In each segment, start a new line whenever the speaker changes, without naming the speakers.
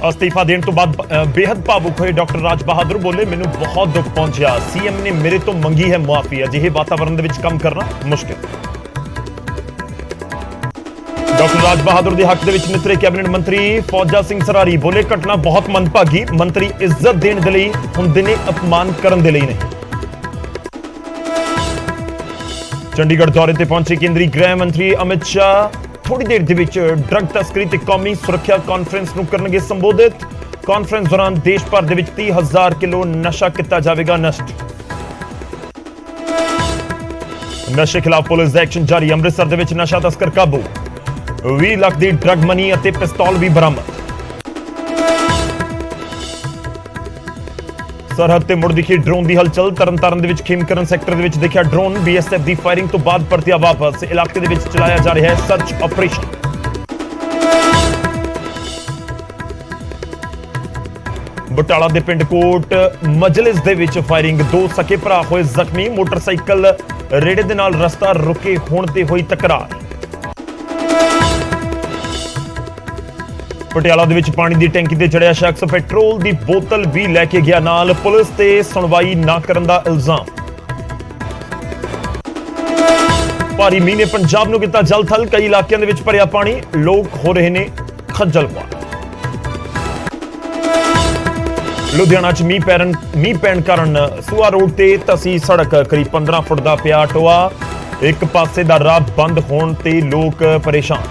ਅਸਤੀਫਾ ਦੇਣ ਤੋਂ ਬਾਅਦ ਬੇहद ਭਾਵੁਕ ਹੋਏ ਡਾਕਟਰ ਰਾਜ ਬਹਾਦਰ ਬੋਲੇ, ਮੈਨੂੰ ਬਹੁਤ ਦੁੱਖ ਪਹੁੰਚਿਆ, ਸੀਐਮ ਨੇ ਮੇਰੇ ਤੋਂ ਮੰਗੀ ਹੈ ਮੁਆਫੀ, ਅਜਿਹੇ ਵਾਤਾਵਰਣ ਦੇ ਵਿੱਚ ਕੰਮ ਕਰਨਾ ਮੁਸ਼ਕਿਲ। ਡਾਕਟਰ ਰਾਜ ਬਹਾਦਰ ਦੇ ਹੱਕ ਦੇ ਵਿੱਚ ਨਿਤਰੇ ਕੈਬਨਿਟ ਮੰਤਰੀ ਫੌਜਾ ਸਿੰਘ ਸਰਾਰੀ ਬੋਲੇ, ਘਟਨਾ ਬਹੁਤ ਮੰਦਭਾਗੀ, ਮੰਤਰੀ ਇੱਜ਼ਤ ਦੇਣ ਦੇ ਲਈ ਹੁੰਦੇ ਨੇ, ਅਪਮਾਨ ਕਰਨ ਦੇ ਲਈ ਨਹੀਂ। ਚੰਡੀਗੜ੍ਹ ਦੌਰੇ ਤੇ ਪਹੁੰਚੇ ਕੇਂਦਰੀ ਗ੍ਰਹਿ ਮੰਤਰੀ ਅਮਿਤ ਸ਼ਾਹ ਥੋੜੀ ਦੇਰ ਦੇ ਵਿੱਚ ਡਰੱਗ ਤਸਕਰੀ ਤੇ ਕੌਮੀ ਸੁਰੱਖਿਆ ਕਾਨਫਰੰਸ ਨੂੰ ਕਰਨਗੇ ਸੰਬੋਧਿਤ। ਕਾਨਫਰੰਸ ਦੌਰਾਨ ਦੇਸ਼ ਭਰ ਦੇ ਵਿੱਚ 30,000 ਕਿਲੋ ਨਸ਼ਾ ਕੀਤਾ ਜਾਵੇਗਾ ਨਸ਼ਟ। ਨਸ਼ੇ ਖਿਲਾਫ ਪੁਲਿਸ ਦਾ ਐਕਸ਼ਨ ਜਾਰੀ, ਅੰਮ੍ਰਿਤਸਰ ਦੇ ਵਿੱਚ ਨਸ਼ਾ ਤਸਕਰ ਕਾਬੂ, 20 ਲੱਖ ਦੀ ਡਰੱਗ ਮਨੀ ਅਤੇ ਪਿਸਤੌਲ ਵੀ ਬਰਾਮਦ। ਸਰਹੱਦ ਤੇ ਮੁੜ ਦਿਖੀ ਡਰੋਨ ਦੀ ਹਲਚਲ, ਤਰਨਤਾਰਨ ਦੇ ਵਿੱਚ ਖੇਮਕਰਨ ਸੈਕਟਰ ਦੇ ਵਿੱਚ ਦੇਖਿਆ ਡਰੋਨ, ਬੀਐਸਐਫ ਦੀ ਫਾਇਰਿੰਗ ਤੋਂ ਬਾਅਦ ਪਰਤਿਆ ਵਾਪਸ, ਇਲਾਕੇ ਦੇ ਵਿੱਚ ਚਲਾਇਆ ਜਾ ਰਿਹਾ ਹੈ ਸਰਚ ਆਪਰੇਸ਼ਨ। ਬਟਾਲਾ ਦੇ ਪਿੰਡ ਕੋਟ ਮਜਲਿਸ ਦੇ ਵਿੱਚ ਫਾਇਰਿੰਗ, 2 ਸਕੇ ਭਰਾ ਹੋਏ ਜ਼ਖਮੀ, ਮੋਟਰਸਾਈਕਲ ਰੇੜੇ ਦੇ ਨਾਲ ਰਸਤਾ ਰੁਕੇ ਹੋਣ ਤੇ ਹੋਈ ਤਕਰਾਰ। ਪਟਿਆਲਾ ਦੇ ਵਿੱਚ ਪਾਣੀ ਦੀ ਟੈਂਕੀ ਤੇ ਚੜਿਆ ਸ਼ਖਸ ਪੈਟਰੋਲ ਦੀ ਬੋਤਲ ਵੀ ਲੈ ਕੇ ਗਿਆ ਨਾਲ, ਪੁਲਿਸ ਤੇ ਸੁਣਵਾਈ ਨਾ ਕਰਨ ਦਾ ਇਲਜ਼ਾਮ। ਭਾਰੀ ਮੀਂਹ ਨੇ ਪੰਜਾਬ ਨੂੰ ਕੀਤਾ ਜਲਥਲ, ਕਈ ਇਲਾਕਿਆਂ ਦੇ ਵਿੱਚ ਭਰਿਆ ਪਾਣੀ, ਲੋਕ ਹੋ ਰਹੇ ਨੇ ਖੱਜਲ ਖੁਆਰ। ਲੁਧਿਆਣਾ 'ਚ ਮੀਂਹ ਪੈਣ ਕਾਰਨ ਸੂਆ ਰੋਡ ਤੇ ਧਸੀ ਸੜਕ, ਕਰੀਬ 15 ਫੁੱਟ ਦਾ ਪਿਆ ਟੋਆ, ਇੱਕ ਪਾਸੇ ਦਾ ਰਾਹ ਬੰਦ ਹੋਣ ਤੇ ਲੋਕ ਪਰੇਸ਼ਾਨ।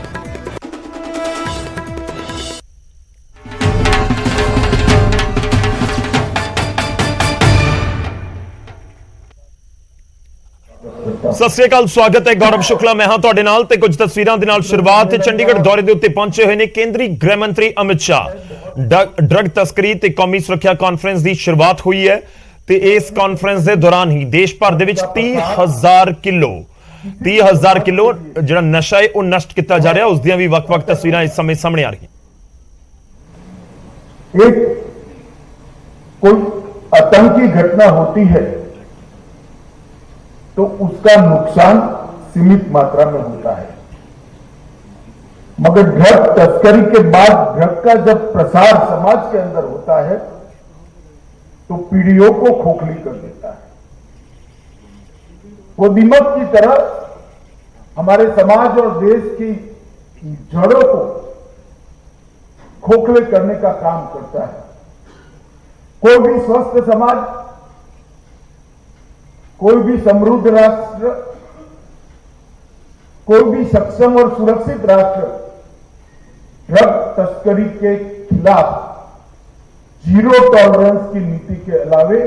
ਸਤਿ ਸ੍ਰੀ ਅਕਾਲ, ਸਵਾਗਤ ਹੈ, ਗੌਰਵ ਸ਼ੁਕਲਾ ਮੈਂ ਹਾਂ ਤੁਹਾਡੇ ਨਾਲ ਤੇ ਕੁਝ ਤਸਵੀਰਾਂ ਦੇ ਨਾਲ ਸ਼ੁਰੂਆਤ। ਚੰਡੀਗੜ੍ਹ ਦੌਰੇ ਦੇ ਉੱਤੇ ਪਹੁੰਚੇ ਹੋਏ ਨੇ ਕੇਂਦਰੀ ਗ੍ਰਹਿ ਮੰਤਰੀ ਅਮਿਤ ਸ਼ਾਹ। ਡਰੱਗ ਤਸਕਰੀ ਤੇ ਕੌਮੀ ਸੁਰੱਖਿਆ ਕਾਨਫਰੰਸ ਦੀ ਸ਼ੁਰੂਆਤ ਹੋਈ ਹੈ ਤੇ ਇਸ ਕਾਨਫਰੰਸ ਦੇ ਦੌਰਾਨ ਹੀ ਦੇਸ਼ ਭਰ ਦੇ ਵਿੱਚ 30,000 ਕਿਲੋ ਜਿਹੜਾ ਨਸ਼ਾ ਹੈ ਉਹ ਨਸ਼ਟ ਕੀਤਾ ਜਾ ਰਿਹਾ, ਉਸ ਦੀਆਂ ਵੀ ਵੱਖ-ਵੱਖ ਤਸਵੀਰਾਂ ਇਸ ਸਮੇਂ ਸਾਹਮਣੇ ਆ ਰਹੀਆਂ।
कोई आतंकी घटना होती है तो उसका नुकसान सीमित मात्रा में होता है, मगर ड्रग तस्करी के बाद ड्रग का जब प्रसार समाज के अंदर होता है तो पीढ़ियों को खोखली कर देता है। वो दीमक की तरह हमारे समाज और देश की जड़ों को खोखले करने का काम करता है। कोई भी स्वस्थ समाज, कोई भी समृद्ध राष्ट्र, कोई भी सक्षम और सुरक्षित राष्ट्र ड्रग तस्करी के खिलाफ जीरो टॉलरेंस की नीति के अलावे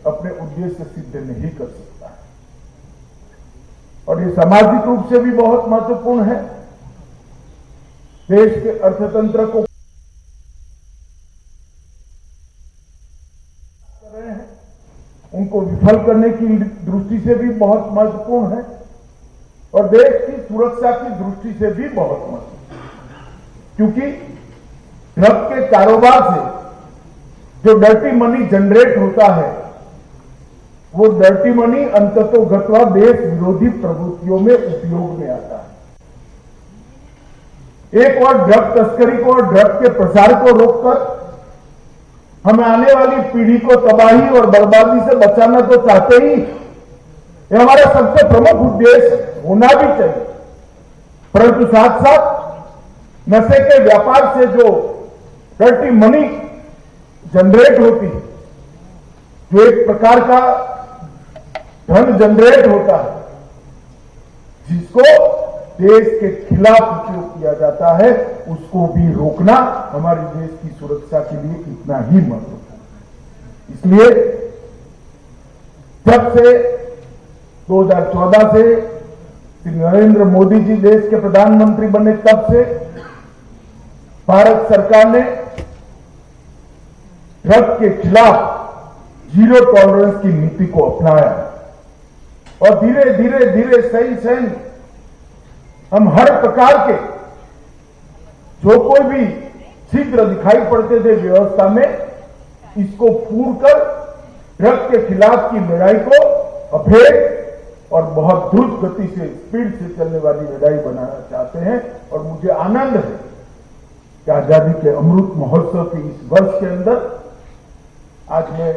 अपने उद्देश्य सिद्ध नहीं कर सकता है। और ये सामाजिक रूप से भी बहुत महत्वपूर्ण है। देश के अर्थतंत्र को उनको विफल करने की दृष्टि से भी बहुत महत्वपूर्ण है और देश की सुरक्षा की दृष्टि से भी बहुत महत्वपूर्ण है, क्योंकि ड्रग के कारोबार से जो डर्टी मनी जनरेट होता है वो डर्टी मनी अंततोगत्वा देश विरोधी प्रवृत्तियों में उपयोग में आता है। एक और ड्रग तस्करी को और ड्रग के प्रसार को रोककर हमें आने वाली पीढ़ी को तबाही और बर्बादी से बचाना तो चाहते ही, ये हमारा सबसे प्रमुख उद्देश्य होना भी चाहिए, परंतु साथ साथ नशे के व्यापार से जो डर्टी मनी जनरेट होती है, जो एक प्रकार का धन जनरेट होता है जिसको देश के खिलाफ उपयोग किया जाता है, उसको भी रोकना हमारे देश की सुरक्षा के लिए इतना ही महत्वपूर्ण है। इसलिए जब से 2014 से श्री नरेंद्र मोदी जी देश के प्रधानमंत्री बने, तब से भारत सरकार ने ड्रग के खिलाफ जीरो टॉलरेंस की नीति को अपनाया और धीरे धीरे सही हम हर प्रकार के जो कोई भी छिद्र दिखाई पड़ते थे व्यवस्था में, इसको पूर कर ड्रग के खिलाफ की लड़ाई को अभेद और बहुत द्रुत गति से, स्पीड से चलने वाली लड़ाई बनाना चाहते हैं। और मुझे आनंद है कि आजादी के अमृत महोत्सव के इस वर्ष के अंदर आज मैं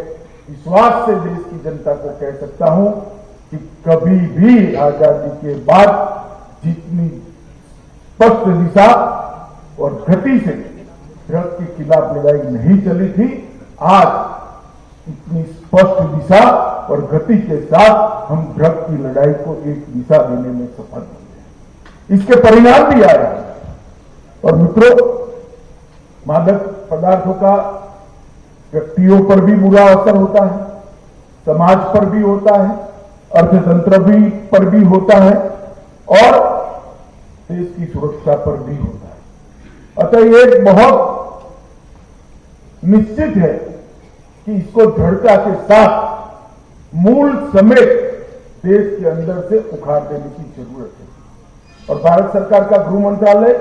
विश्वास से देश की जनता को कह सकता हूं कि कभी भी आजादी के बाद जितनी स्पष्ट दिशा और गति से ड्रग के खिलाफ लड़ाई नहीं चली थी, आज इतनी स्पष्ट दिशा और गति के साथ हम ड्रग की लड़ाई को एक दिशा देने में सफल हुए हैं। इसके परिणाम भी आए हैं। और मित्रों, मादक पदार्थों का व्यक्तियों पर भी बुरा असर होता है, समाज पर भी होता है, अर्थतंत्र भी पर भी होता है और देश की सुरक्षा पर भी होता है। अतः ये बहुत निश्चित है कि इसको दृढ़ता के साथ मूल समेत देश के अंदर से उखाड़ देने की जरूरत है। और भारत सरकार का गृह मंत्रालय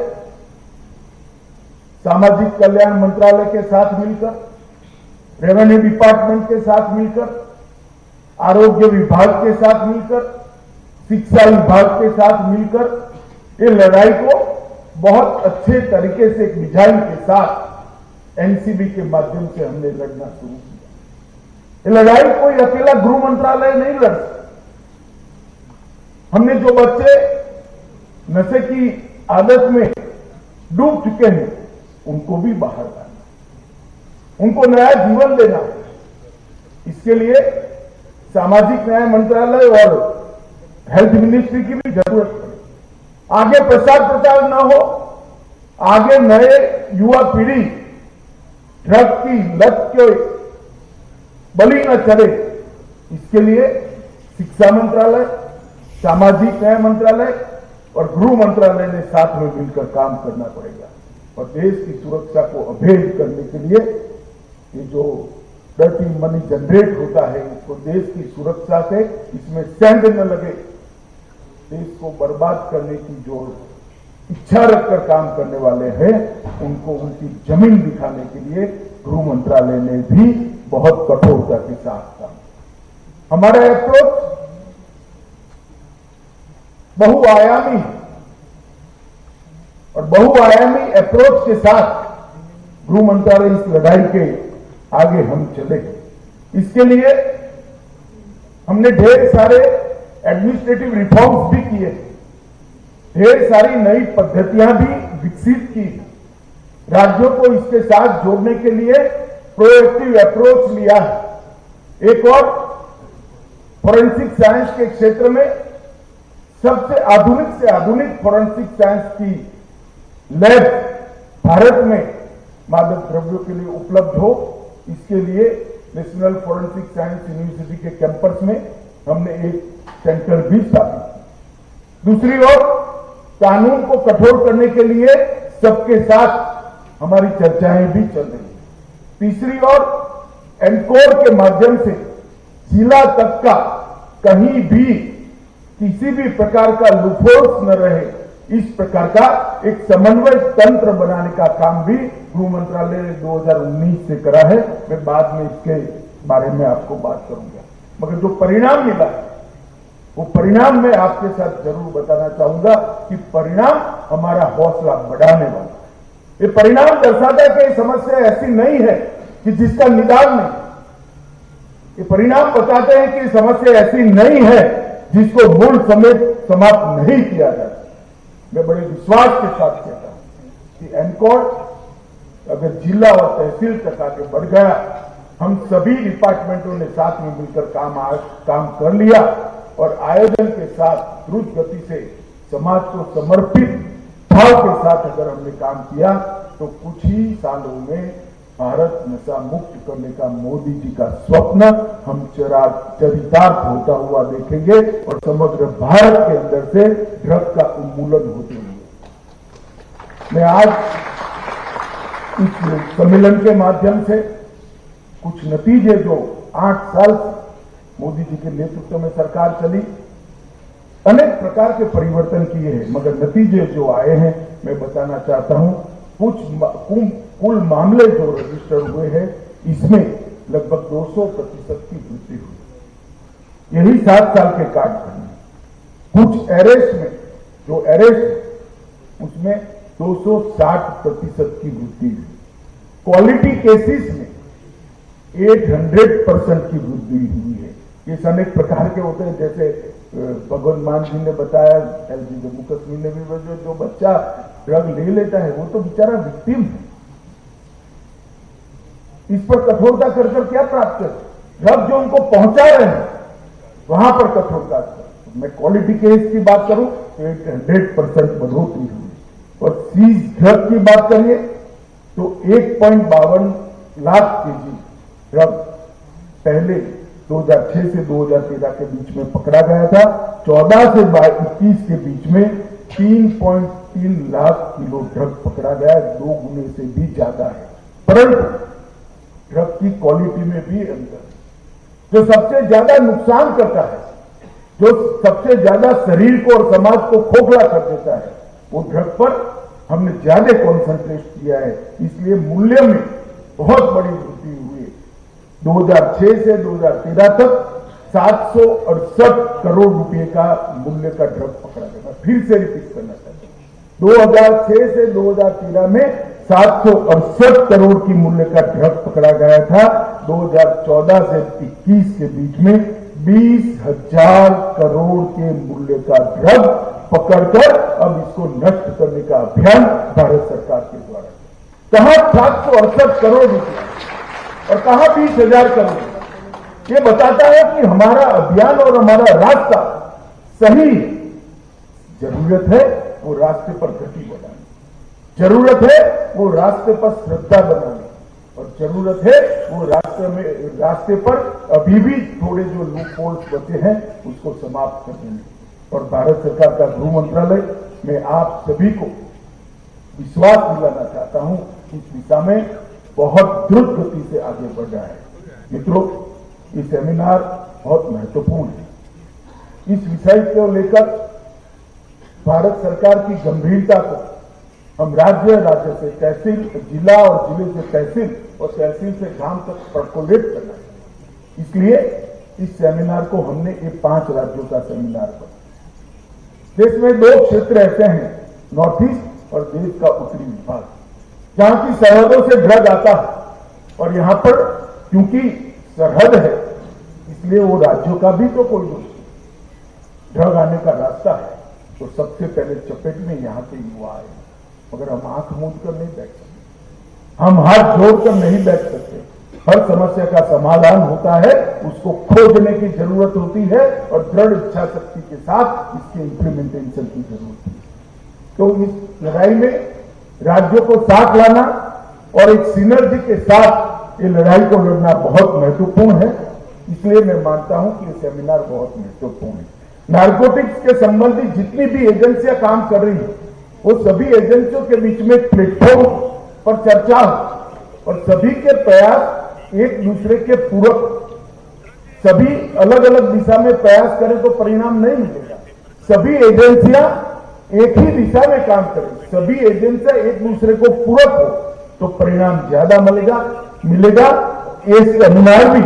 सामाजिक कल्याण मंत्रालय के साथ मिलकर, रेवेन्यू डिपार्टमेंट के साथ मिलकर, आरोग्य विभाग के साथ मिलकर, शिक्षा विभाग के साथ मिलकर ये लड़ाई को बहुत अच्छे तरीके से एक डिजाइन के साथ एनसीबी के माध्यम से हमने लड़ना शुरू किया। ये लड़ाई कोई अकेला गृह मंत्रालय नहीं लड़ सकता। हमने जो बच्चे नशे की आदत में डूब चुके हैं उनको भी बाहर लाना, उनको नया जीवन देना। इसके लिए सामाजिक न्याय मंत्रालय और हेल्थ मिनिस्ट्री की भी जरूरत है। आगे प्रचार न हो, आगे नए युवा पीढ़ी ड्रग की लत के बलि न चले, इसके लिए शिक्षा मंत्रालय, सामाजिक न्याय मंत्रालय और गृह मंत्रालय ने साथ में मिलकर काम करना पड़ेगा। और देश की सुरक्षा को अभेद करने के लिए ये जो डर्टी मनी जनरेट होता है, इसको देश की सुरक्षा से इसमें सेंध न लगे, देश को बर्बाद करने की जो इच्छा रखकर काम करने वाले हैं उनको उनकी जमीन दिखाने के लिए गृह मंत्रालय ने भी बहुत कठोरता के साथ काम। हमारा अप्रोच बहुआयामी है और बहुआयामी अप्रोच के साथ गृह मंत्रालय इस लड़ाई के आगे हम चले। इसके लिए हमने ढेर सारे एडमिनिस्ट्रेटिव रिफॉर्म्स भी किए, ढेर सारी नई पद्धतियां भी विकसित की, राज्यों को इसके साथ जोड़ने के लिए प्रोएक्टिव अप्रोच लिया है। एक और फोरेंसिक साइंस के क्षेत्र में सबसे आधुनिक से आधुनिक फोरेंसिक साइंस की लैब भारत में मादक द्रव्यों के लिए उपलब्ध हो, इसके लिए नेशनल फोरेंसिक साइंस यूनिवर्सिटी के कैंपस में हमने एक सेंटर भी स्थापित किया। दूसरी ओर कानून को कठोर करने के लिए सबके साथ हमारी चर्चाएं भी चल रही हैं। तीसरी ओर एनकोर के माध्यम से जिला तक का कहीं भी किसी भी प्रकार का लूपहोल्स न रहे, इस प्रकार का एक समन्वय तंत्र बनाने का काम भी गृह मंत्रालय ने 2019 से करा है। मैं बाद में इसके बारे में आपको बात करूंगा, मगर जो परिणाम मिला है वो परिणाम मैं आपके साथ जरूर बताना चाहूंगा कि परिणाम हमारा हौसला बढ़ाने वाला है। ये परिणाम दर्शाता है कि समस्या ऐसी नहीं है कि जिसका निदान नहीं, ये परिणाम बताते हैं कि समस्या ऐसी नहीं है जिसको मूल समेत समाप्त नहीं किया जा सकता। मैं बड़े विश्वास के साथ कहता हूं कि एनकोर अगर जिला और तहसील तक आगे बढ़ गया, हम सभी डिपार्टमेंटों ने साथ में मिलकर काम कर लिया और आयोजन के साथ द्रुत गति से समाज को समर्पित भाव के साथ अगर हमने काम किया तो कुछ ही सालों में भारत नशा मुक्त करने का मोदी जी का स्वप्न हम चरितार्थ होता हुआ देखेंगे और समग्र भारत के अंदर से ड्रग का उन्मूलन होते हुए। मैं आज इस सम्मेलन के माध्यम से कुछ नतीजे जो 8 साल मोदी जी के नेतृत्व में सरकार चली, अनेक प्रकार के परिवर्तन किए हैं, मगर नतीजे जो आए हैं मैं बताना चाहता हूं। कुल मामले जो रजिस्टर हुए हैं इसमें लगभग 200% की वृद्धि हुई, यही 7 साल के कालखंड में। कुछ अरेस्ट में जो अरेस्ट उसमें 260% की वृद्धि हुई। क्वालिटी केसेस में 800% की वृद्धि हुई है। केस अनेक प्रकार के होते हैं, जैसे भगवंत मान जी ने बताया, एलजी जम्मू कश्मीर ने भी, जो बच्चा ड्रग ले लेता है वो तो बेचारा विक्टिम है, इस पर कठोरता कर क्या प्राप्त कर, ड्रग जो उनको पहुंचा रहे हैं वहां पर कठोरता कर। मैं क्वालिटी केस की बात करूं तो 800% बढ़ोतरी हुई, और सीज ड्रग की बात करिए तो 1.52 लाख केजी ड्रग पहले 2006 से 2013 के बीच में पकड़ा गया था। 14 से 21 के बीच में 3.3 लाख किलो ड्रग पकड़ा गया, 2 गुने से भी ज्यादा है। परंतु ड्रग की क्वालिटी में भी अंतर है। जो सबसे ज्यादा नुकसान करता है, जो सबसे ज्यादा शरीर को और समाज को खोखला कर देता है, वो ड्रग पर हमने ज्यादा कॉन्सेंट्रेट किया है, इसलिए मूल्य में बहुत बड़ी वृद्धि हुई है। 2006 से 2013 तक 768 करोड़ रुपए का मूल्य का ड्रग पकड़ा गया। फिर से रिपीट करना चाहता हूं, 2006 से 2013 में 768 करोड़ की मूल्य का ड्रग पकड़ा गया था। 2014 से 21 के बीच में 20,000 करोड़ के मूल्य का ड्रग पकड़कर अब इसको नष्ट करने का अभियान भारत सरकार के द्वारा, कहां 768 करोड़ रुपए और कहां 20,000 करोड़। ये बताता है कि हमारा अभियान और हमारा रास्ता सही है। जरूरत है वो रास्ते पर गति बनाने, जरूरत है वो रास्ते पर श्रद्धा बनाने, और जरूरत है वो रास्ते पर अभी भी थोड़े जो लूप होल्स बचे हैं उसको समाप्त करने में। और भारत सरकार का गृह मंत्रालय में आप सभी को विश्वास दिलाना चाहता हूं, इस दिशा में बहुत द्रुत गति से आगे बढ़ रहा है। मित्रों, ये सेमिनार बहुत महत्वपूर्ण है। इस विषय को लेकर भारत सरकार की गंभीरता को हम राज्य से तहसील, जिला और जिले से तहसील और तहसील से गांव तक पर्कोलेट करना है। इसलिए इस सेमिनार को हमने ये 5 राज्यों का सेमिनार बनाया। देश में 2 क्षेत्र ऐसे हैं, नॉर्थ ईस्ट और देश का उत्तरी विभाग, जहां की सरहदों से ड्रग आता है, और यहां पर क्योंकि सरहद है इसलिए वो राज्यों का भी तो कोई दोष नहीं। ड्रग आने का रास्ता है तो सबसे पहले चपेट में यहां के युवा आए, मगर हम आंख मूंद कर नहीं बैठ सकते, हम हाथ जोड़कर नहीं बैठ सकते। हर समस्या का समाधान होता है, उसको खोजने की जरूरत होती है, और दृढ़ इच्छा शक्ति के साथ इसके इंप्लीमेंटेशन की जरूरत है। तो इस लड़ाई में राज्यों को साथ लाना और एक सिनर्जी के साथ ये लड़ाई को लड़ना बहुत महत्वपूर्ण है। इसलिए मैं मानता हूं कि ये सेमिनार बहुत महत्वपूर्ण है। नारकोटिक्स के संबंधित जितनी भी एजेंसियां काम कर रही हैं, वो सभी एजेंसियों के बीच में प्लेटफॉर्म पर चर्चा हो, और सभी के प्रयास एक दूसरे के पूरक, सभी अलग अलग दिशा में प्रयास करें तो परिणाम नहीं मिलेगा। सभी एजेंसियां एक ही दिशा में काम करें, सभी एजेंसियां एक दूसरे को पूरक हो तो परिणाम ज्यादा मिलेगा। ये सेमिनार भी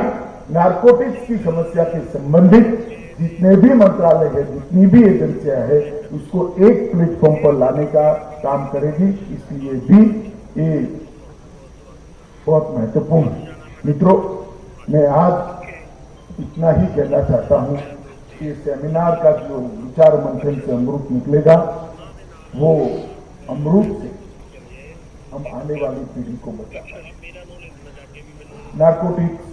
नारकोटिक्स की समस्या के संबंधित जितने भी मंत्रालय है, जितनी भी एजेंसियां है, उसको एक प्लेटफॉर्म पर लाने का काम करेगी। इसलिए भी ये बहुत महत्वपूर्ण है। मित्रों, मैं आज इतना ही कहना चाहता हूं कि सेमिनार का जो विचार मंथन से अमृत निकलेगा, वो अमृत से हम आने वाली पीढ़ी को बचाएं। नारकोटिक्स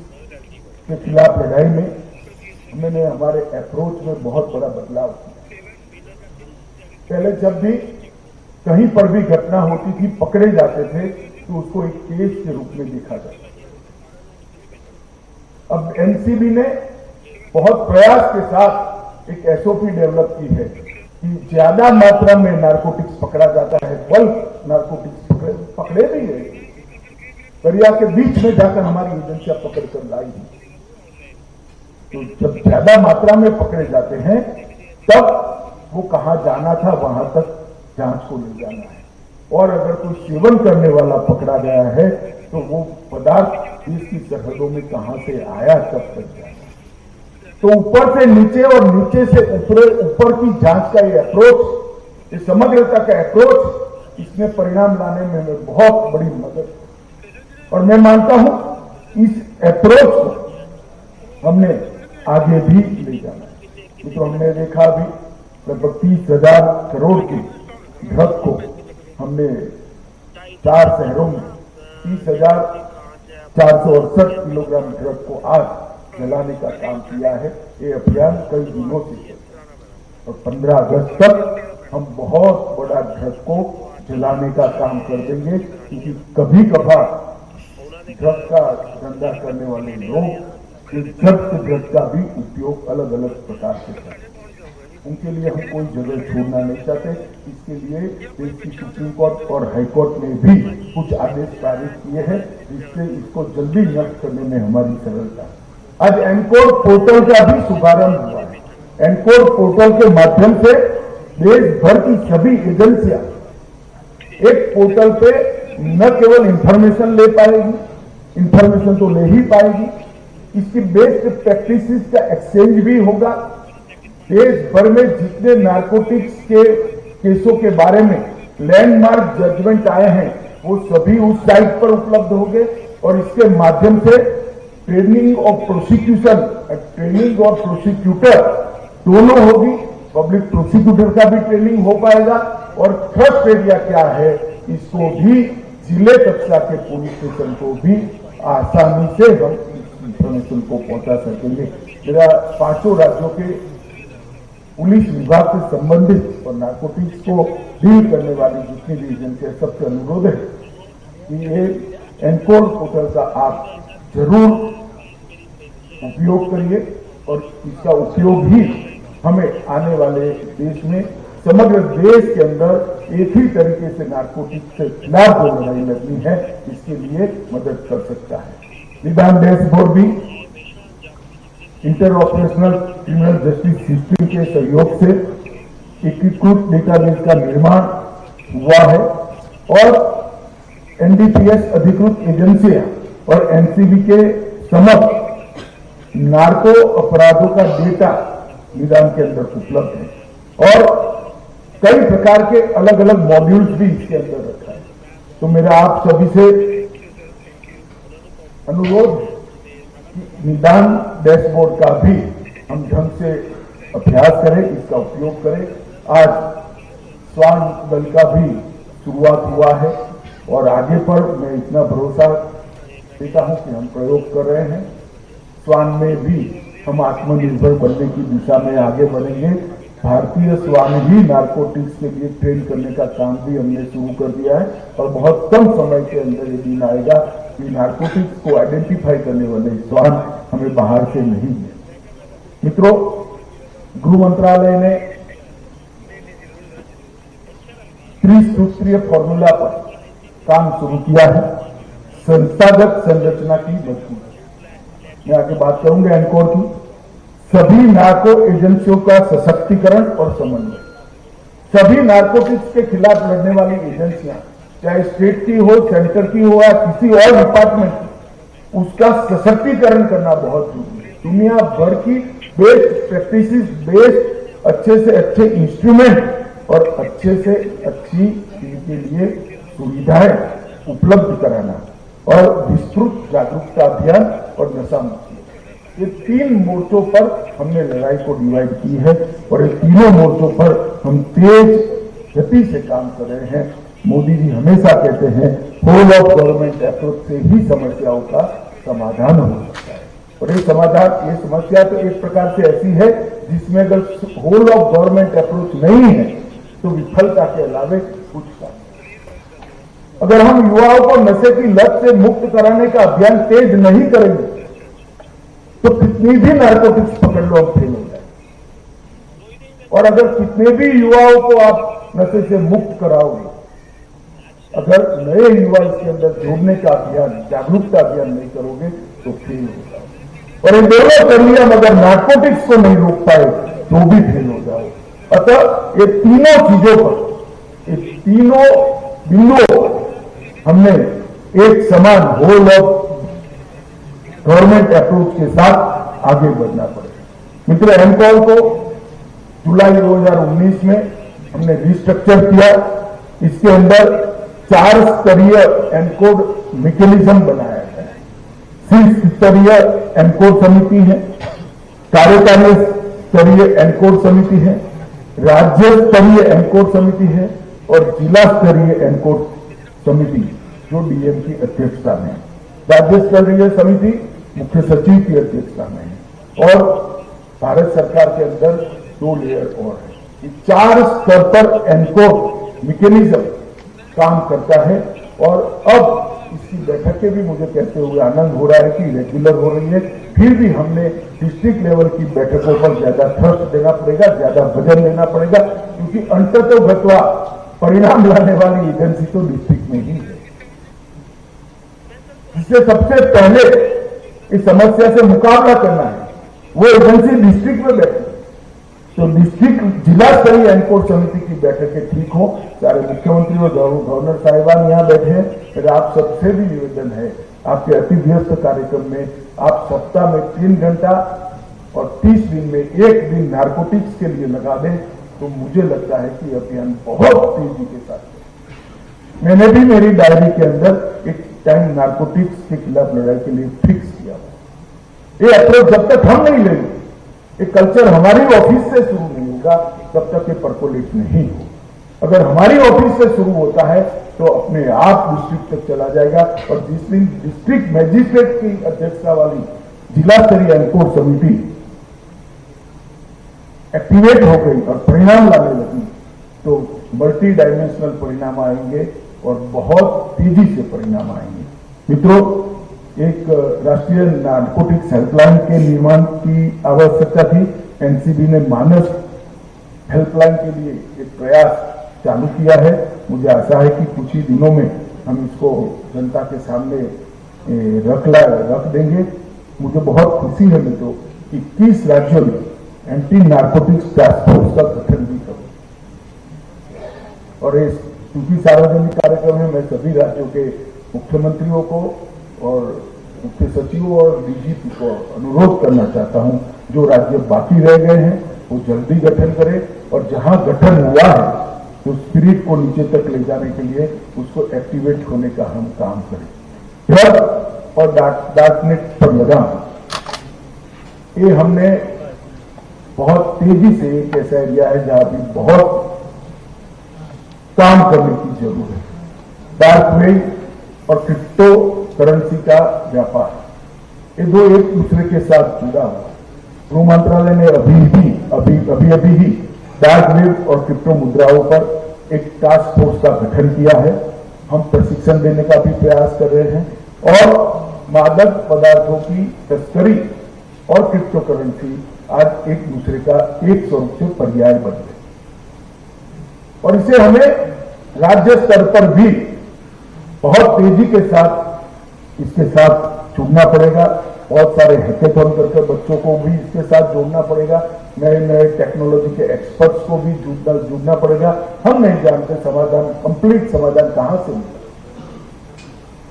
के खिलाफ लड़ाई में मैंने हमारे अप्रोच में बहुत बड़ा बदलाव किया। पहले जब भी कहीं पर भी घटना होती थी, पकड़े जाते थे, तो उसको एक केस के रूप में देखा जाता। अब एनसीबी ने बहुत प्रयास के साथ एक एसओपी डेवलप की है कि ज्यादा मात्रा में नारकोटिक्स पकड़ा जाता है, बल्क नारकोटिक्स पकड़े भी है, दरिया के बीच में जाकर हमारी एजेंसियां पकड़ कर लाई। तो जब ज्यादा मात्रा में पकड़े जाते हैं, तब वो कहां जाना था वहां तक जांच को ले जाना है, और अगर कोई सेवन करने वाला पकड़ा गया है तो वो पदार्थ देश की सरहदों में कहां से आया, कब तक जाना। तो ऊपर से नीचे और नीचे से ऊपर की जांच का ये अप्रोच, ये समग्रता का अप्रोच इसमें परिणाम लाने में हमें बहुत बड़ी मदद, और मैं मानता हूं इस अप्रोच को हमने आगे भी ले जाना है। तो हमने देखा अभी लगभग 30,000 करोड़ के ड्रग को हमने 4 शहरों में 30,468 किलोग्राम ड्रग को आज जलाने का काम किया है। ये अभियान कई दिनों से चल रहा है और 15 अगस्त तक हम बहुत बड़ा ड्रग को जलाने का काम कर देंगे, क्योंकि कभी कभार ड्रग का धंधा करने वाले लोग जब्त ड्रग का भी उपयोग अलग अलग प्रकार से करते हैं। उनके लिए हम कोई जगह छोड़ना नहीं चाहते। इसके लिए देश की सुप्रीम कोर्ट और हाई कोर्ट ने भी कुछ आदेश पारित किए हैं, जिससे इसको जल्दी नष्ट करने में हमारी सरलता। आज एनकोर पोर्टल का भी शुभारंभ हुआ है। एनकोर पोर्टल के माध्यम से देश भर की सभी एजेंसियां एक पोर्टल पे न केवल इंफॉर्मेशन ले पाएगी, इंफॉर्मेशन तो ले ही पाएगी, इसकी बेस्ट प्रैक्टिसेस का एक्सचेंज भी होगा। देश भर में जितने नारकोटिक्स के केसों के बारे में लैंडमार्क जजमेंट आए हैं वो सभी उस साइट पर उपलब्ध होंगे, और इसके माध्यम से ट्रेनिंग ऑफ प्रोसिक्यूशन, ट्रेनिंग और प्रोसिक्यूटर दोनों होगी। पब्लिक प्रोसिक्यूटर का भी ट्रेनिंग हो पाएगा, और थ्रस्ट एरिया क्या है इसको भी जिले कक्षा के पुलिस स्टेशन को भी आसानी से हम इंफॉर्मेशन को पहुंचा सकेंगे। मेरा 5 राज्यों के पुलिस विभाग से संबंधित और नारकोटिक्स को डील करने वाली जितनी भी एजेंसी सबसे अनुरोध है कि ये एनकोर पोर्टल का आप जरूर उपयोग करिए, और इसका उपयोग ही हमें आने वाले देश में, समग्र देश के अंदर एक ही तरीके से नारकोटिक्स के खिलाफ जो लड़ाई लड़नी है इसके लिए मदद कर सकता है। विधान डैशबोर्ड भी inter operational criminal justice system के सहयोग से एकीकृत डेटाबेस का निर्माण हुआ है, और एनडीपीएस अधिकृत एजेंसियां और एनसीबी के समक्ष नार्को अपराधों का डेटा निदान के अंदर उपलब्ध है, और कई प्रकार के अलग अलग मॉड्यूल्स भी इसके अंदर रखा है। तो मेरा आप सभी से अनुरोध कि निदान डैशबोर्ड का भी हम ढंग से अभ्यास करें, इसका उपयोग करें। आज स्वान दल का भी शुरुआत हुआ है, और आगे पर मैं इतना भरोसा देता हूं कि हम प्रयोग कर रहे हैं। स्वान में भी हम आत्मनिर्भर बनने की दिशा में आगे बढ़ेंगे। भारतीय स्वान ही नारकोटिक्स के लिए ट्रेन करने का काम भी हमने शुरू कर दिया है, और बहुत कम समय के अंदर ये दिन आएगा कि नारकोटिक्स को आइडेंटिफाई करने वाले स्वान हमें बाहर से नहीं है। मित्रों, गृह मंत्रालय ने त्रिसूत्रीय फॉर्मूला पर काम शुरू किया है, संस्थागत संरचना की मजबूती। मैं आगे बात करूंगा एनकोर की। सभी नार्को एजेंसियों का सशक्तिकरण और समन्वय, सभी नार्कोटिक्स के खिलाफ लड़ने वाली एजेंसियां, चाहे स्टेट की हो, सेंटर की हो या किसी और डिपार्टमेंट की, उसका सशक्तिकरण करना बहुत जरूरी है। दुनिया भर की बेस्ट प्रैक्टिसेस, बेस्ट अच्छे से अच्छे इंस्ट्रूमेंट और अच्छे से अच्छी इनके लिए सुविधाएं उपलब्ध कराना, और विस्तृत जागरूकता अभियान और नशा मुक्ति, ये 3 मोर्चों पर हमने लड़ाई को डिवाइड की है, और ये तीनों मोर्चों पर हम तेज गति से काम कर रहे हैं। मोदी जी हमेशा कहते हैं होल ऑफ गवर्नमेंट अप्रोच से ही समस्याओं का समाधान हो सकता है, और ये समाधान, ये समस्या तो एक प्रकार से ऐसी है जिसमें अगर होल ऑफ गवर्नमेंट अप्रोच नहीं है तो विफलता के अलावे कुछ नहीं। अगर हम युवाओं को नशे की लत से मुक्त कराने का अभियान तेज नहीं करेंगे तो कितनी भी नारकोटिक्स पकड़ लो हम फेल हो जाए, और अगर कितने भी युवाओं को आप नशे से मुक्त कराओगे, अगर नए युवा इसके अंदर जोड़ने का अभियान, जागरूकता अभियान नहीं करोगे तो फेल हो जाओगे। और इन दोनों कर लिया मगर नारकोटिक्स को नहीं रोक पाए तो भी फेल हो जाओ। अतः ये तीनों चीजों पर, ये तीनों बिंदुओं पर हमने एक समान होल ऑफ गवर्नमेंट अप्रोच के साथ आगे बढ़ना पड़ेगा। मित्र, एनकोर को जुलाई 2019 में हमने रिस्ट्रक्चर किया। इसके अंदर 4 स्तरीय एनकोड मैकेनिज्म बनाया गया है। 6 स्तरीय एनकोड समिति है, कार्यकारी स्तरीय एनकोड समिति है, राज्य स्तरीय एनकोड समिति है और जिला स्तरीय एनकोड समिति जो डीएम की अध्यक्षता में है। राज्य स्तरीय समिति मुख्य सचिव की अध्यक्षता में है और भारत सरकार के अंदर 2 लेयर और है। 4 स्तर पर एनकोड मैकेनिज्म काम करता है और अब इसकी बैठकें भी मुझे कहते हुए आनंद हो रहा है कि रेगुलर हो रही है। फिर भी हमने डिस्ट्रिक्ट लेवल की बैठकों पर ज्यादा थ्रस्ट देना पड़ेगा, ज्यादा वजन देना पड़ेगा, क्योंकि अंततः गत्वा परिणाम लाने वाली एजेंसी तो डिस्ट्रिक्ट में ही है। इससे सबसे पहले इस समस्या से मुकाबला करना है, वो एजेंसी डिस्ट्रिक्ट में बैठे। तो डिस्ट्रिक्ट जिला स्तरीय एनकोड समिति की बैठकें ठीक हो। सारे मुख्यमंत्री और गवर्नर साहिबान यहाँ बैठे हैं। फिर आप सबसे भी निवेदन है, आपके अति व्यस्त कार्यक्रम में आप सप्ताह में 3 घंटा और 30 दिन में 1 दिन नारकोटिक्स के लिए लगा दें, तो मुझे लगता है कि अभियान बहुत तेजी के साथ है। मैंने भी मेरी डायरी के अंदर एक टाइम नारकोटिक्स के खिलाफ लड़ाई के लिए फिक्स किया हुआ। ये अप्रोच जब तक हम नहीं लेंगे, ये कल्चर हमारी ऑफिस से शुरू नहीं होगा, तब तक ये परकोलेट नहीं हो। अगर हमारी ऑफिस से शुरू होता है तो अपने आप डिस्ट्रिक्ट तक चला जाएगा और जिस दिन डिस्ट्रिक्ट मैजिस्ट्रेट की अध्यक्षता वाली जिला स्तरीय एनकोड समिति एक्टिवेट हो गई और परिणाम लाने लगी, तो मल्टी डायमेंशनल परिणाम आएंगे और बहुत तेजी से परिणाम आएंगे। मित्रों, एक राष्ट्रीय नारकोटिक्स हेल्पलाइन के निर्माण की आवश्यकता थी। एनसीबी ने मानस हेल्पलाइन के लिए एक प्रयास चालू किया है। मुझे आशा है कि कुछ ही दिनों में हम इसको जनता के सामने रख देंगे। मुझे बहुत खुशी है मित्रों, 21 राज्यों में एंटी नारकोटिक्स टास्क फोर्स का गठन भी करूं और इस क्योंकि सार्वजनिक कार्यक्रम में मैं सभी राज्यों के मुख्यमंत्रियों को और मुख्य सचिवों और डीजीपी को अनुरोध करना चाहता हूं, जो राज्य बाकी रह गए हैं वो जल्दी गठन करें और जहां गठन हुआ है तो स्पिरिट को नीचे तक ले जाने के लिए उसको एक्टिवेट होने का हम काम करें। ड्रग और डार्कनेट पर लगाम, ये हमने बहुत तेजी से एक ऐसा एरिया है जहां भी बहुत काम करने की जरूरत है। डार्क वेब और क्रिप्टो करेंसी का व्यापार, ये दो एक दूसरे के साथ जुड़ा हुआ। गृह मंत्रालय ने अभी ही डार्क वेब और क्रिप्टो मुद्राओं पर एक टास्क फोर्स का गठन किया है। हम प्रशिक्षण देने का भी प्रयास कर रहे हैं और मादक पदार्थों की तस्करी और क्रिप्टो करेंसी आज एक दूसरे का एक स्वरूप से पर्याय बन गए और इसे हमें राज्य स्तर पर भी बहुत तेजी के साथ इसके साथ जुड़ना पड़ेगा। बहुत सारे हैकेथॉन करके बच्चों को भी इसके साथ जोड़ना पड़ेगा। नए नए टेक्नोलॉजी के एक्सपर्ट्स को भी जुड़ना पड़ेगा। हम नहीं जानते समाधान, कंप्लीट समाधान कहां से मिलेगा,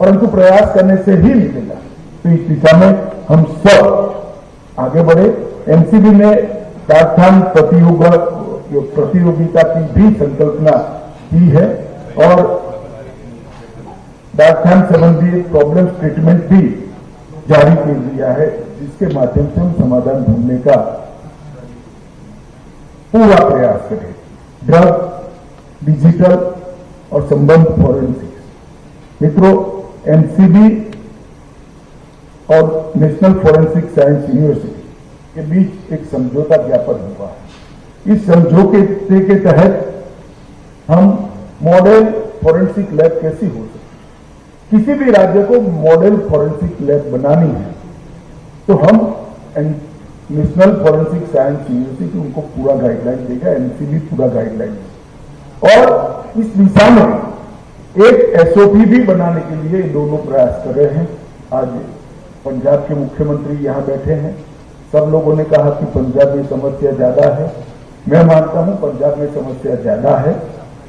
परंतु प्रयास करने से ही मिलेगा। तो इस दिशा में हम सब आगे बढ़े। एनसीबी ने प्रावधान प्रतियोगिता की भी संकल्पना की है और डाकखान संबंधी प्रॉब्लम स्टेटमेंट भी जारी कर दिया है, जिसके माध्यम से हम समाधान ढूंढने का पूरा प्रयास करें। ड्रग, डिजिटल और संबंध फॉरेंसिक्स। मित्रों, एनसीबी और नेशनल फॉरेंसिक साइंस यूनिवर्सिटी के बीच एक समझौता ज्ञापन हुआ है। इस समझौते के तहत हम मॉडल फॉरेंसिक लैब कैसी हो सकती, किसी भी राज्य को मॉडल फॉरेंसिक लैब बनानी है तो हम नेशनल फॉरेंसिक साइंस यूनिवर्सिटी उनको पूरा गाइडलाइन देगा, एनसीबी पूरा गाइडलाइन देगा और इस दिशा में एक एसओपी भी बनाने के लिए दोनों प्रयास कर रहे हैं। आज पंजाब के मुख्यमंत्री यहां बैठे हैं। सब लोगों ने कहा कि पंजाब में समस्या ज्यादा है। मैं मानता हूं पंजाब में समस्या ज्यादा है,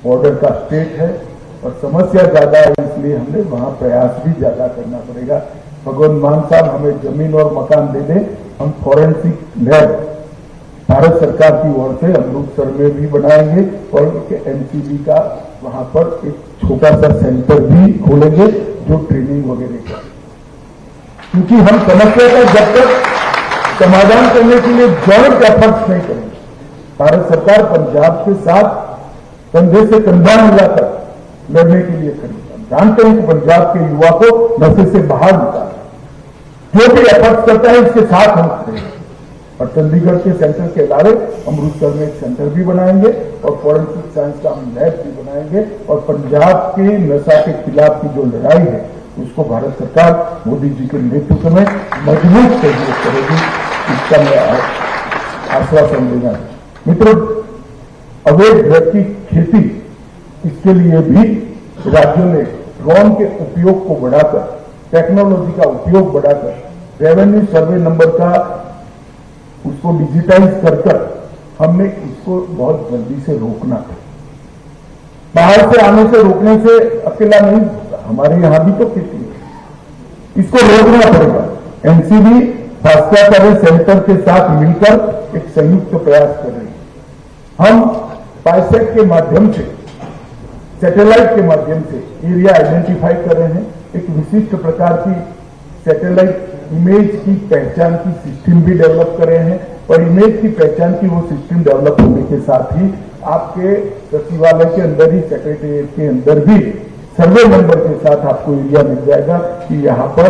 बॉर्डर का स्टेट है और समस्या ज्यादा है, इसलिए हमने वहां प्रयास भी ज्यादा करना पड़ेगा। भगवान मान साहब हमें जमीन और मकान दे दे, हम फॉरेंसिक लैब भारत सरकार की ओर से अमृतसर में भी बनाएंगे और एनसीबी का वहां पर एक छोटा सा सेंटर भी खोलेंगे जो ट्रेनिंग वगैरह का, क्योंकि हम समस्या का जब तक समाधान करने के लिए जॉइंट एफर्ट्स नहीं करेंगे, भारत सरकार पंजाब के साथ कंधे से कंधा मिलाकर लड़ने के लिए खड़ी है। जानते हैं कि पंजाब के युवा को नशे से बाहर निकालना, जो भी एफर्ट्स करता है इसके साथ हम खड़े हैं। और चंडीगढ़ के सेंटर के अलावे अमृतसर में एक सेंटर भी बनाएंगे और फॉरेंसिक साइंस का हम लैब भी बनाएंगे और पंजाब के नशा के खिलाफ की जो लड़ाई है उसको भारत सरकार मोदी जी के नेतृत्व में मजबूत सहयोग करेगी, इसका मैं आश्वासन देना। मित्रों, अवैध ड्रग की खेती, इसके लिए भी राज्यों ने ड्रोन के उपयोग को बढ़ाकर, टेक्नोलॉजी का उपयोग बढ़ाकर, रेवेन्यू सर्वे नंबर का उसको डिजिटाइज कर हमने इसको बहुत जल्दी से रोकना था। बाहर से आने से रोकने से अकेला नहीं होता, हमारे यहां भी तो खेती है, इसको रोकना पड़ेगा। एनसीबी भ्रष्टाचार सेंटर के साथ मिलकर एक संयुक्त प्रयास कर रही है। हम बाइसेट के माध्यम से, सैटेलाइट के माध्यम से एरिया आइडेंटिफाई कर रहे हैं, एक विशिष्ट प्रकार की सैटेलाइट इमेज की पहचान की सिस्टम भी डेवलप कर रहे हैं और इमेज की पहचान की वो सिस्टम डेवलप होने के साथ ही आपके सचिवालय के अंदर ही, सेक्रेटेरिएट के अंदर भी सर्वे नंबर के साथ आपको एरिया मिल जाएगा कि यहां पर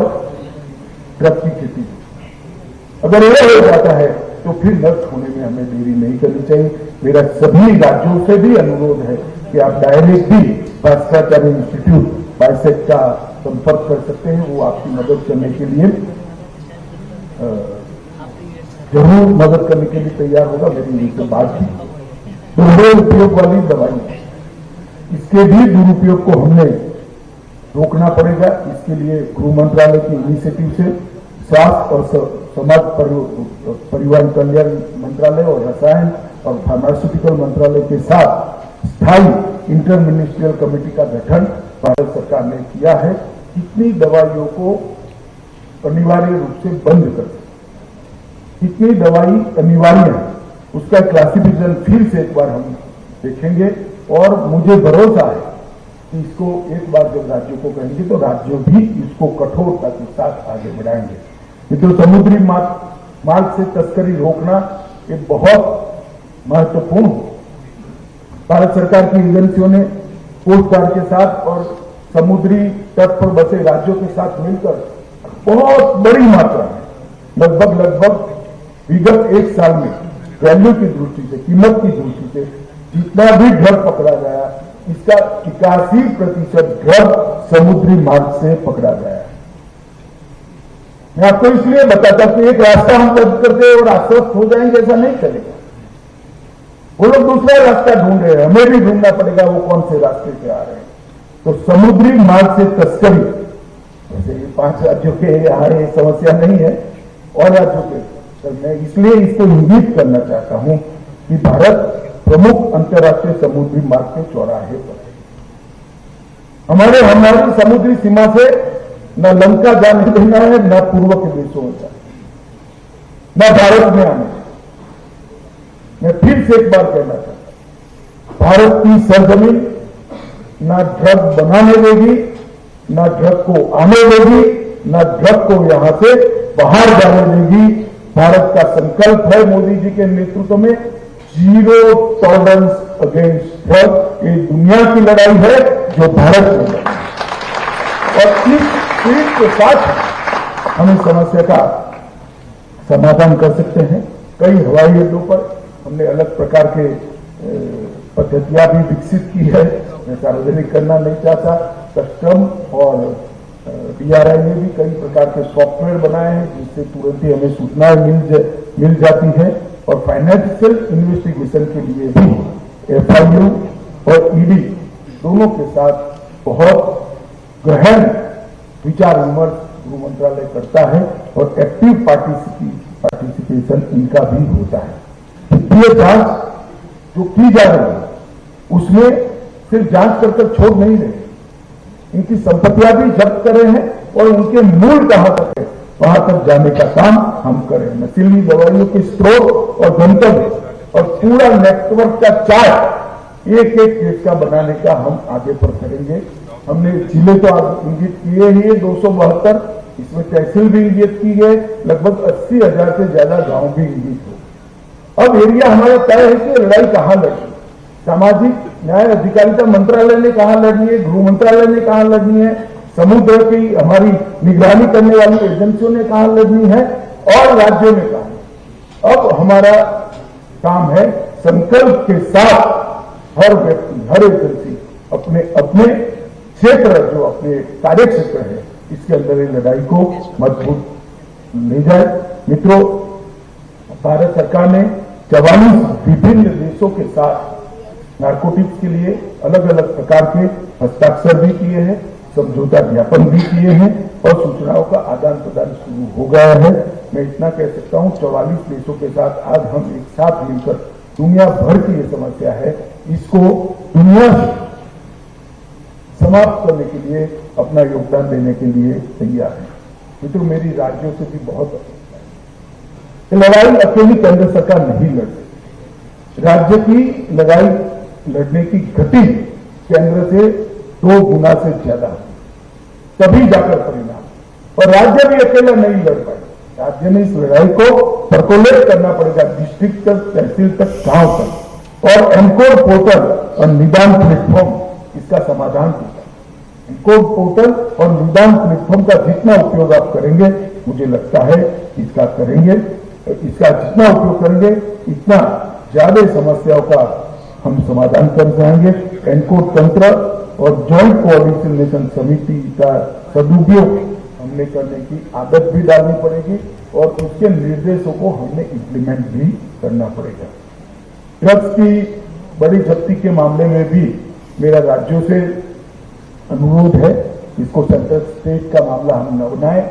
ड्रग की खेती। अगर यह हो जाता है तो फिर नष्ट होने में हमें देरी नहीं करनी चाहिए। मेरा सभी राज्यों से भी अनुरोध है कि आप डायरेक्ट भी भ्रष्टाचार इंस्टीट्यूट बाइसेट का संपर्क कर सकते हैं, वो आपकी मदद करने के लिए जरूर मदद करने के लिए तैयार होगा। मेरी उनसे बात थी। दोहरे उपयोग वाली दवाई, इसके भी दुरुपयोग को हमने रोकना पड़ेगा। इसके लिए गृह मंत्रालय की इनिशिएटिव से स्वास्थ्य और समाज परिवार कल्याण मंत्रालय और रसायन और फार्मास्यूटिकल मंत्रालय के साथ स्थायी इंटर मिनिस्ट्रियल कमेटी का गठन भारत सरकार ने किया है। कितनी दवाइयों को अनिवार्य रूप से बंद कर, कितनी दवाई अनिवार्य है, उसका क्लासिफिकेशन फिर से एक बार हम देखेंगे और मुझे भरोसा है कि इसको एक बार जब राज्यों को कहेंगे तो राज्यों भी इसको कठोरता के साथ आगे बढ़ाएंगे। ये तो समुद्री मार्ग से तस्करी रोकना एक बहुत महत्वपूर्ण, भारत सरकार की एजेंसियों ने कोस्ट गार्ड के साथ और समुद्री तट पर बसे राज्यों के साथ मिलकर बहुत बड़ी मात्रा में लगभग विगत एक साल में वैल्यू की दृष्टि से, कीमत की दृष्टि से जितना भी ड्रग पकड़ा गया, इसका 81% ड्रग समुद्री मार्ग से पकड़ा गया है। मैं आपको इसलिए बताता कि एक रास्ता हम बंद करके और आश्वस्त हो जाएंगे, ऐसा नहीं चलेगा। वो लोग दूसरा रास्ता ढूंढ रहे हैं, हमें भी ढूंढना पड़ेगा वो कौन से रास्ते से आ रहे हैं। तो समुद्री मार्ग से तस्करी, जैसे ये 5 राज्यों के यहाँ ये समस्या नहीं है और राज्यों के, तो मैं इसलिए इसको इंगित करना चाहता हूं कि भारत प्रमुख अंतर्राष्ट्रीय समुद्री मार्ग के चौराहे पर, हमारी समुद्री सीमा से न लंका जाने देना है, न पूर्व के देशों में जाना, न भारत में आने। मैं फिर से एक बार कहना चाहता हूं, भारत की सरजमीन न ड्रग बनाने देगी, न ड्रग को आने देगी, न ड्रग को यहां से बाहर जाने देगी। भारत का संकल्प है मोदी जी के नेतृत्व में जीरो टॉलरेंस अगेंस्ट ड्रग। ये दुनिया की लड़ाई है जो भारत में है और इस स्पिरिट के साथ हम इस समस्या का समाधान कर सकते हैं। कई हवाई अड्डों पर हमने अलग प्रकार के पद्धतियां भी विकसित की है, मैं सार्वजनिक करना नहीं चाहता। कस्टम और डीआरआई ने भी कई प्रकार के सॉफ्टवेयर बनाए हैं जिससे तुरंत ही हमें सूचनाएं मिल जाती है और फाइनेंशियल इन्वेस्टिगेशन के लिए भी एफआईयू और ईडी दोनों के साथ बहुत गहन विचार विमर्श गृह मंत्रालय करता है और एक्टिव पार्टिसिपेशन इनका भी होता है। वित्तीय जांच जो की जा रही है उसमें सिर्फ जांच कर छोड़ नहीं रहे, इनकी संपत्तियां भी जब्त कर रहे हैं और उनके मूल कहां तक है वहां तक जाने का काम हम करें। नशीली दवाइयों के स्रोत और गंतव्य और पूरा नेटवर्क का चार्ट एक एक केस का बनाने का हम आगे पर करेंगे। हमने जिले तो आज इंगित किए ही 272, इसमें तहसील भी इंगित की है, लगभग 80,000 से ज्यादा गांव भी इंगित हो। अब एरिया हमारा तय है कि लड़ाई कहां लड़नी, सामाजिक न्याय अधिकारिता मंत्रालय ने कहां लड़नी है, गृह मंत्रालय ने कहां लड़नी है, समुद्र की हमारी निगरानी करने वाली एजेंसियों ने कहां लड़नी है और राज्यों ने कहा। अब हमारा काम है संकल्प के साथ हर व्यक्ति, हर एजेंसी अपने अपने क्षेत्र, जो अपने कार्य क्षेत्र है, इसके अंदर ये लड़ाई को मजबूत ले जाए। मित्रों, भारत सरकार ने 44 विभिन्न देशों के साथ नारकोटिक्स के लिए अलग अलग प्रकार के हस्ताक्षर भी किए हैं, समझौता ज्ञापन भी किए हैं और सूचनाओं का आदान प्रदान शुरू हो गया है। मैं इतना कह सकता हूं, 44 देशों के साथ आज हम एक साथ मिलकर दुनिया भर की ये समस्या है, इसको दुनिया से समाप्त करने के लिए अपना योगदान देने के लिए तैयार है। मित्रों, मेरी राज्यों से भी बहुत अपेक्षा है। लड़ाई अकेली केंद्र सरकार नहीं लड़ सकती, राज्य की लड़ाई लड़ने की गति केंद्र से 2 गुना से ज्यादा, तभी जाकर परिणाम, और राज्य भी अकेला नहीं लड़ पाए। राज्य ने इस लड़ाई को परकोलेट करना पड़ेगा, डिस्ट्रिक्ट तक, तहसील तक, गांव तक, और एनकोड पोर्टल और निदान प्लेटफॉर्म इसका समाधान होगा। एनकोड पोर्टल और निदान प्लेटफॉर्म का जितना उपयोग आप करेंगे, मुझे लगता है इसका करेंगे, इसका जितना उपयोग करेंगे इतना ज्यादा समस्याओं का हम समाधान कर जाएंगे। एनकोड तंत्र और जॉइंट कोऑर्डिनेशन समिति का सदुपयोग हमने करने की आदत भी डालनी पड़ेगी और उसके निर्देशों को हमने इम्प्लीमेंट भी करना पड़ेगा। ड्रग्स की बड़ी जब्ती के मामले में भी मेरा राज्यों से अनुरोध है, इसको सेंट्रल स्टेट का मामला हम न बनाए।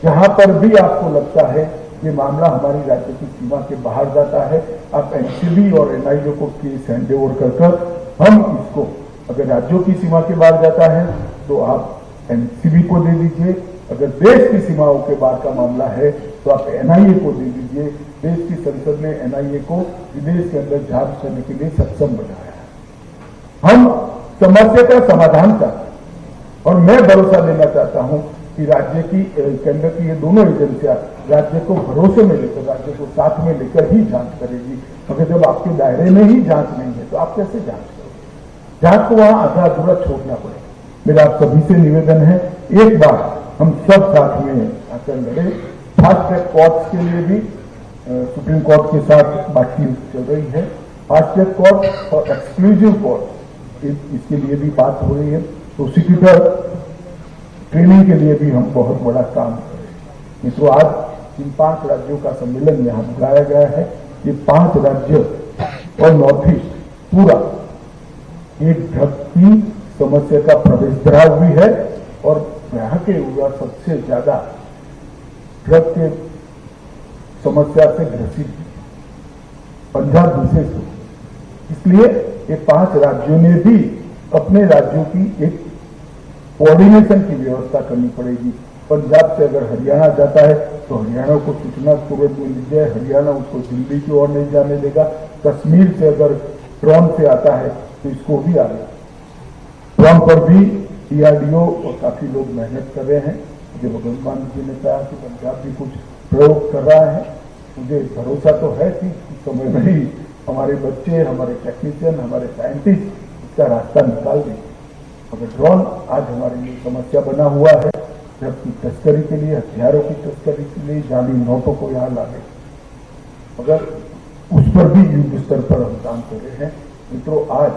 जहां पर भी आपको लगता है ये मामला हमारी राज्य की सीमा के बाहर जाता है, आप एनसीबी और एनआईए को केस हैंड ओवर कर हम इसको, अगर राज्यों की सीमा के बाहर जाता है तो आप एनसीबी को दे दीजिए, अगर देश की सीमाओं के बाहर का मामला है तो आप एनआईए को दे दीजिए। देश की संसद ने एनआईए को विदेश के अंदर जांच करने के लिए सक्षम बनाया है। हम समस्या का समाधान चाहते हैं और मैं भरोसा देना चाहता हूं कि राज्य की, केंद्र की ये दोनों एजेंसियां राज्य को भरोसे में लेकर, राज्य को साथ में लेकर ही जांच करेगी। मगर जब आपके दायरे में ही जांच नहीं है तो आप कैसे जांच करोगे? जांच को वहां आधा अधूरा छोड़ना पड़ेगा। मेरा आप सभी से निवेदन है, एक बार हम सब साथ में आकर लड़े। फास्ट ट्रैक कोर्ट्स के लिए भी सुप्रीम कोर्ट के साथ बातचीत चल रही है। फास्ट ट्रैक कोर्ट और एक्सक्लूसिव कोर्ट, इसके लिए भी बात हो रही है। प्रोसिक्यूटर ट्रेनिंग के लिए भी हम बहुत बड़ा काम कर रहे हैं। मित्रों, आज इन 5 राज्यों का सम्मेलन यहाँ बुलाया गया है। ये 5 राज्य और नॉर्थ ईस्ट पूरा एक ड्रग की समस्या का प्रवेश द्वार भी है और यहाँ के युवा सबसे ज्यादा ड्रग के समस्या से ग्रसित है, पंजाब विशेष रूप से। इसलिए ये 5 राज्यों ने भी अपने राज्यों की एक कोऑर्डिनेशन की व्यवस्था करनी पड़ेगी। पंजाब से अगर हरियाणा जाता है तो हरियाणा को सूचना तुरंत मिल जाए, हरियाणा उसको दिल्ली की ओर नहीं जाने देगा। कश्मीर से अगर ड्रोन से आता है तो इसको भी आगे ड्रोन पर भी डीआरडीओ और काफी लोग मेहनत कर रहे हैं। मुझे भगवान जी ने कहा कि पंजाब भी कुछ प्रयोग कर रहा है। मुझे भरोसा तो है कि इस समय में ही हमारे बच्चे, हमारे टेक्नीशियन, हमारे साइंटिस्ट इसका रास्ता निकाल देंगे। मगर ड्रोन आज हमारे लिए समस्या बना हुआ है, ड्रग की तस्करी के लिए, हथियारों की तस्करी के लिए, जाली नोटों को यहाँ लाने, मगर उस पर भी युद्ध स्तर पर हम काम कर रहे हैं। मित्रों, आज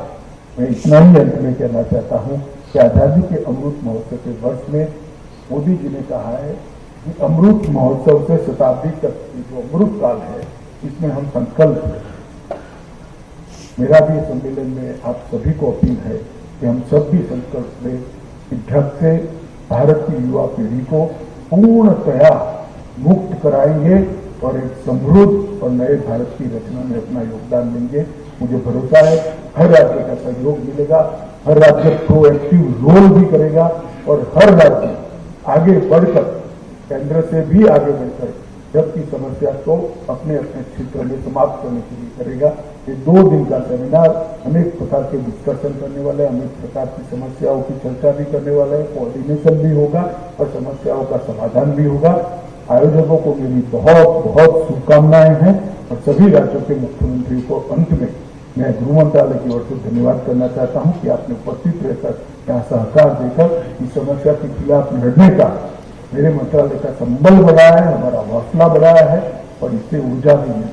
मैं इतना ही अंत में कहना चाहता हूं कि आजादी के अमृत महोत्सव के वर्ष में मोदी जी ने कहा है कि अमृत महोत्सव से शताब्दी तक जो अमृत काल है इसमें हम संकल्प करें। मेरा भी सम्मेलन में आप सभी को अपील है कि हम सब भी संकल्प लें कि ड्रग से भारत की युवा पीढ़ी को पूर्णतया मुक्त कराएंगे और एक समृद्ध और नए भारत की रचना में अपना योगदान देंगे। मुझे भरोसा है हर राज्य का सहयोग मिलेगा, हर राज्य प्रोएक्टिव रोल भी करेगा और हर राज्य आगे बढ़कर, केंद्र से भी आगे बढ़कर ड्रग की समस्या को अपने अपने क्षेत्र में समाप्त करने के लिए करेगा। ये 2 दिन का सेमिनार अनेक प्रकार के डिस्कशन करने वाले हैं, अनेक प्रकार की समस्याओं की चर्चा भी करने वाले हैं, कोऑर्डिनेशन भी होगा और समस्याओं का समाधान भी होगा। आयोजकों को मेरी बहुत बहुत शुभकामनाएं हैं और सभी राज्यों के मुख्यमंत्री को अंत में मैं गृह मंत्रालय की ओर से धन्यवाद करना चाहता हूं कि आपने उपस्थित रहकर यहाँ सहकार देकर इस समस्या के खिलाफ लड़ने का मेरे मंत्रालय का संबल बढ़ाया है, हमारा हौसला बढ़ाया है और इससे ऊर्जा भी मिली।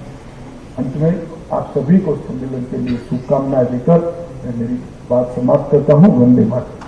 अंत में आप सभी को सम्मेलन के लिए शुभकामनाएं देकर मैं मेरी बात समाप्त करता हूं। वंदे मातरम।